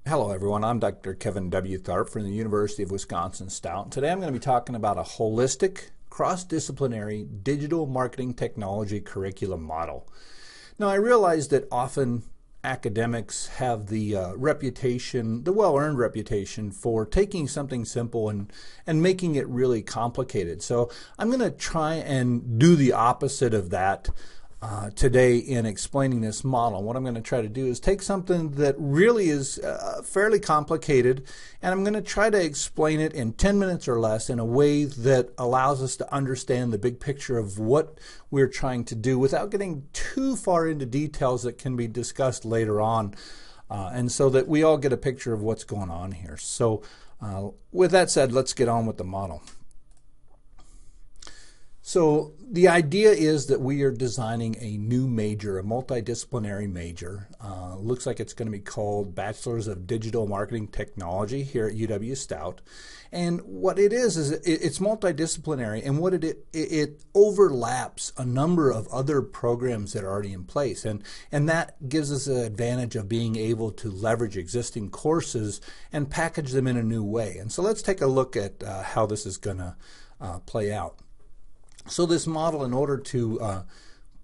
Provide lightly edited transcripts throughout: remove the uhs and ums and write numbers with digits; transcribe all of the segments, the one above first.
Hello everyone, I'm Dr. Kevin W. Tharp from the University of Wisconsin-Stout. Today I'm going to be talking about a holistic, cross-disciplinary digital marketing technology curriculum model. Now I realize that often academics have the reputation, the well-earned reputation for taking something simple and making it really complicated. So I'm going to try and do the opposite of that today in explaining this model. What I'm going to try to do is take something that really is fairly complicated, and I'm going to try to explain it in 10 minutes or less in a way that allows us to understand the big picture of what we're trying to do without getting too far into details that can be discussed later on, and so that we all get a picture of what's going on here. So with that said, let's get on with the model. So the idea is that we are designing a new major, a multidisciplinary major. Looks like it's going to be called Bachelor's of Digital Marketing Technology here at UW-Stout. And what it is it's multidisciplinary, and what it overlaps a number of other programs that are already in place. And that gives us an advantage of being able to leverage existing courses and package them in a new way. And so let's take a look at how this is going to play out. So this model, in order to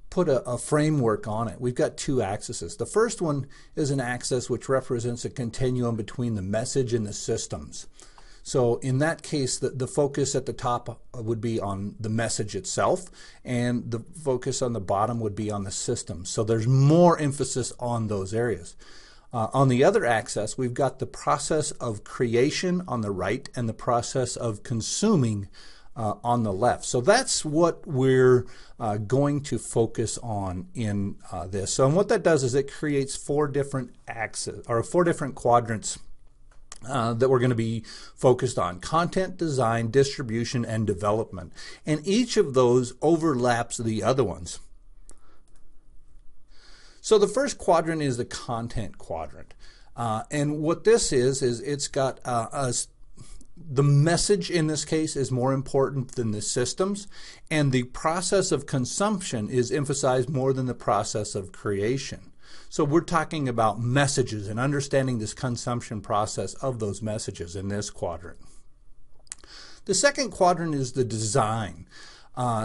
put a framework on it, we've got two axes. The first one is an axis which represents a continuum between the message and the systems. So in that case, the focus at the top would be on the message itself, and the focus on the bottom would be on the systems. So there's more emphasis on those areas. On the other axis, we've got the process of creation on the right and the process of consuming on the left. So that's what we're going to focus on in this. So and what that does is it creates four different axes, or four different quadrants that we're going to be focused on: content, design, distribution, and development. And each of those overlaps the other ones. So the first quadrant is the content quadrant. And what this is it's got the message in this case is more important than the systems, and the process of consumption is emphasized more than the process of creation. So we're talking about messages and understanding this consumption process of those messages in this quadrant. The second quadrant is the design.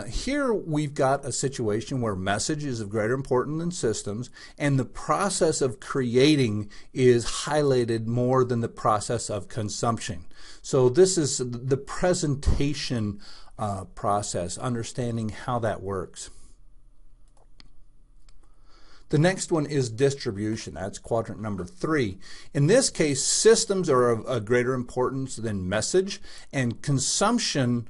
Here we've got a situation where message is of greater importance than systems, and the process of creating is highlighted more than the process of consumption. So this is the presentation process, understanding how that works. The next one is distribution. That's quadrant number 3. In this case, systems are of a greater importance than message, and consumption,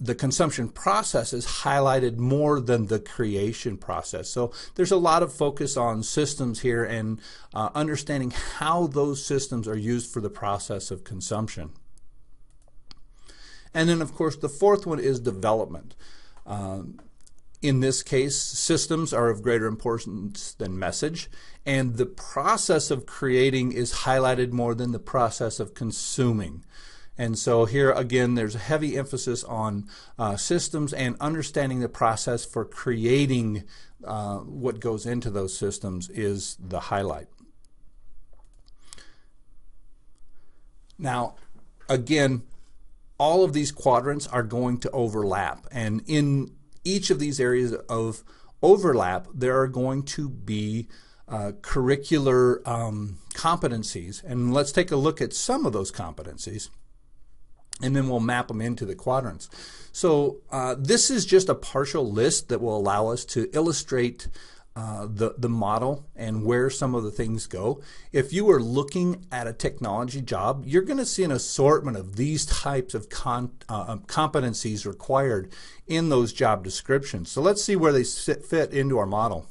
the consumption process, is highlighted more than the creation process. So there's a lot of focus on systems here and understanding how those systems are used for the process of consumption. And then, of course, the fourth one is development. In this case, systems are of greater importance than message, and the process of creating is highlighted more than the process of consuming. And so here again, there's a heavy emphasis on systems and understanding the process for creating what goes into those systems is the highlight. Now, again, all of these quadrants are going to overlap, and in each of these areas of overlap, there are going to be curricular competencies. And let's take a look at some of those competencies, and then we'll map them into the quadrants. So this is just a partial list that will allow us to illustrate the model and where some of the things go. If you are looking at a technology job, you're going to see an assortment of these types of competencies required in those job descriptions. So let's see where they fit into our model.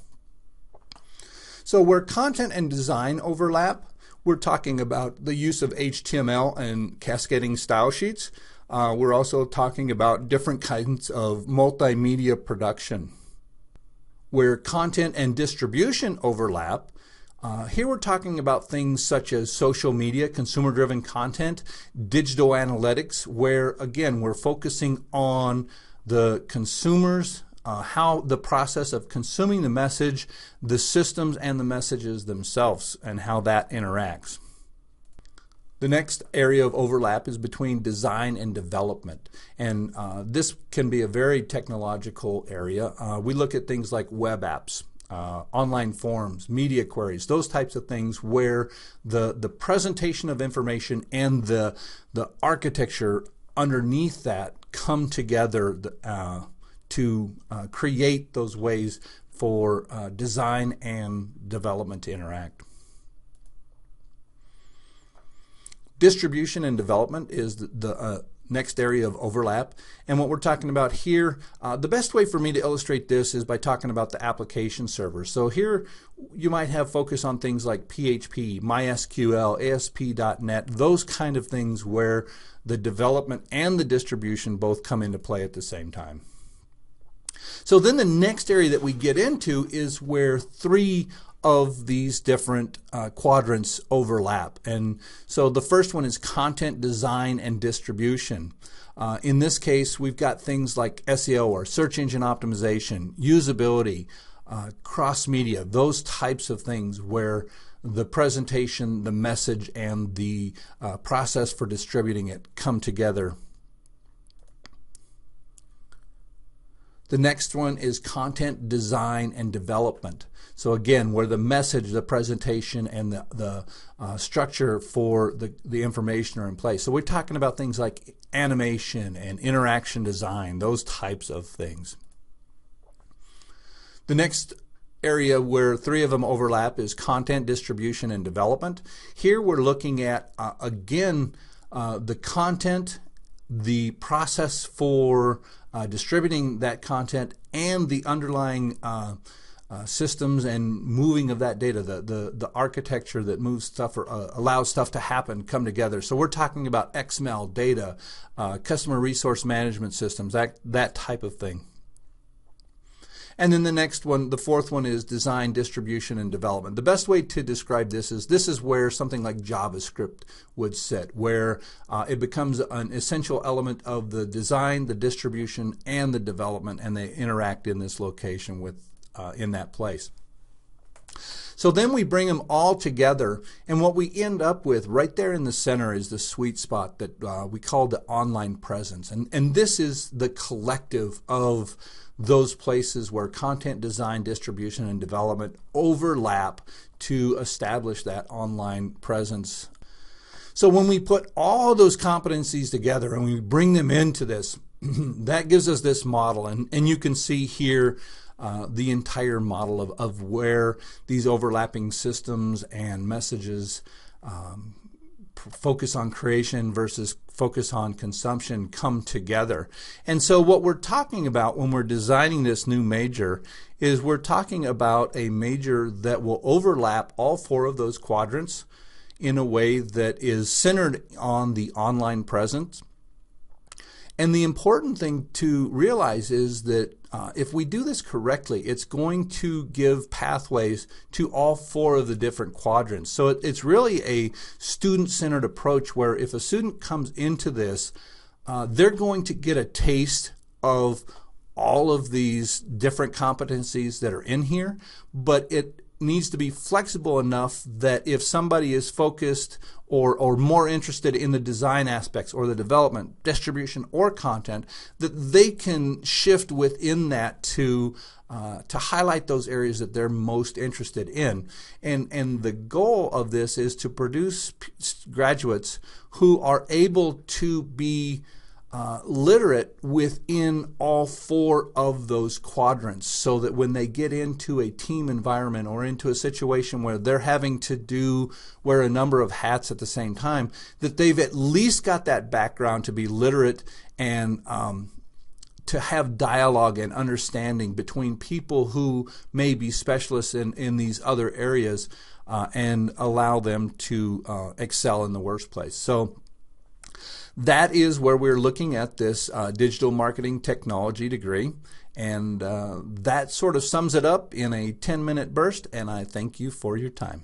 So where content and design overlap, we're talking about the use of HTML and cascading style sheets. We're also talking about different kinds of multimedia production. Where content and distribution overlap, here we're talking about things such as social media, consumer-driven content, digital analytics, where again we're focusing on the consumers, how the process of consuming the message, the systems and the messages themselves, and how that interacts. The next area of overlap is between design and development, and this can be a very technological area. We look at things like web apps, online forums, media queries, those types of things where the presentation of information and the architecture underneath that come together to create those ways for design and development to interact. Distribution and development is the next area of overlap, and what we're talking about here, the best way for me to illustrate this is by talking about the application server. So here you might have focus on things like PHP, MySQL, ASP.NET, those kind of things where the development and the distribution both come into play at the same time. So then the next area that we get into is where three of these different quadrants overlap. And so the first one is content design and distribution. In this case, we've got things like SEO or search engine optimization, usability, cross-media, those types of things where the presentation, the message, and the process for distributing it come together. The next one is content design and development. So again, where the message, the presentation, and the structure for the information are in place. So we're talking about things like animation and interaction design, those types of things. The next area where three of them overlap is content distribution and development. Here we're looking at, again, the content, the process for distributing that content, and the underlying systems and moving of that data, the architecture that moves stuff or allows stuff to happen, come together. So we're talking about XML, data, customer resource management systems, that type of thing. And then the next one, the fourth one, is design, distribution, and development. The best way to describe this is where something like JavaScript would sit, where it becomes an essential element of the design, the distribution, and the development, and they interact in this location with in that place. So then we bring them all together, and what we end up with right there in the center is the sweet spot that we call the online presence. And this is the collective of those places where content design, distribution, and development overlap to establish that online presence. So when we put all those competencies together and we bring them into this, that gives us this model, and you can see here the entire model of where these overlapping systems and messages focus on creation versus focus on consumption come together. And so what we're talking about when we're designing this new major is we're talking about a major that will overlap all four of those quadrants in a way that is centered on the online presence. And the important thing to realize is that if we do this correctly, it's going to give pathways to all four of the different quadrants. So it's really a student-centered approach where if a student comes into this, they're going to get a taste of all of these different competencies that are in here, but it needs to be flexible enough that if somebody is focused or more interested in the design aspects or the development, distribution, or content, that they can shift within that to highlight those areas that they're most interested in. And the goal of this is to produce graduates who are able to be literate within all four of those quadrants, so that when they get into a team environment or into a situation where they're having to wear a number of hats at the same time, that they've at least got that background to be literate and to have dialogue and understanding between people who may be specialists in these other areas and allow them to excel in the workplace. So that is where we're looking at this digital marketing technology degree, and that sort of sums it up in a 10-minute burst, and I thank you for your time.